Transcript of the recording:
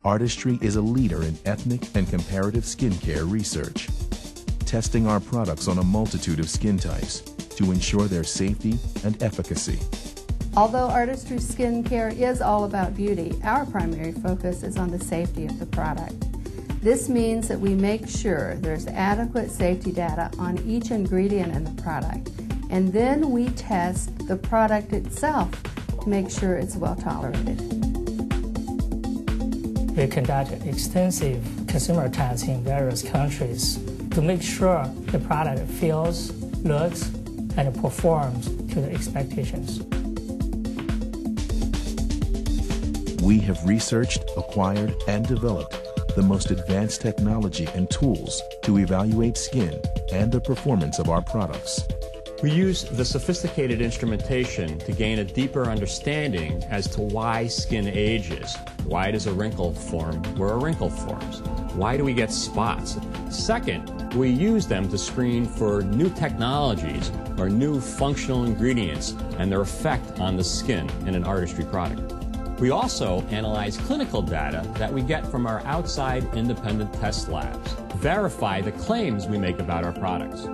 Artistry is a leader in ethnic and comparative skincare research, testing our products on a multitude of skin types to ensure their safety and efficacy. Although Artistry Skincare is all about beauty, our primary focus is on the safety of the product. This means that we make sure there's adequate safety data on each ingredient in the product, and then we test the product itself to make sure it's well tolerated. We conduct extensive consumer tests in various countries to make sure the product feels, looks, and performs to the expectations. We have researched, acquired, and developed the most advanced technology and tools to evaluate skin and the performance of our products. We use the sophisticated instrumentation to gain a deeper understanding as to why skin ages. Why does a wrinkle form where a wrinkle forms? Why do we get spots? Second, we use them to screen for new technologies or new functional ingredients and their effect on the skin in an artistry product. We also analyze clinical data that we get from our outside independent test labs, verify the claims we make about our products.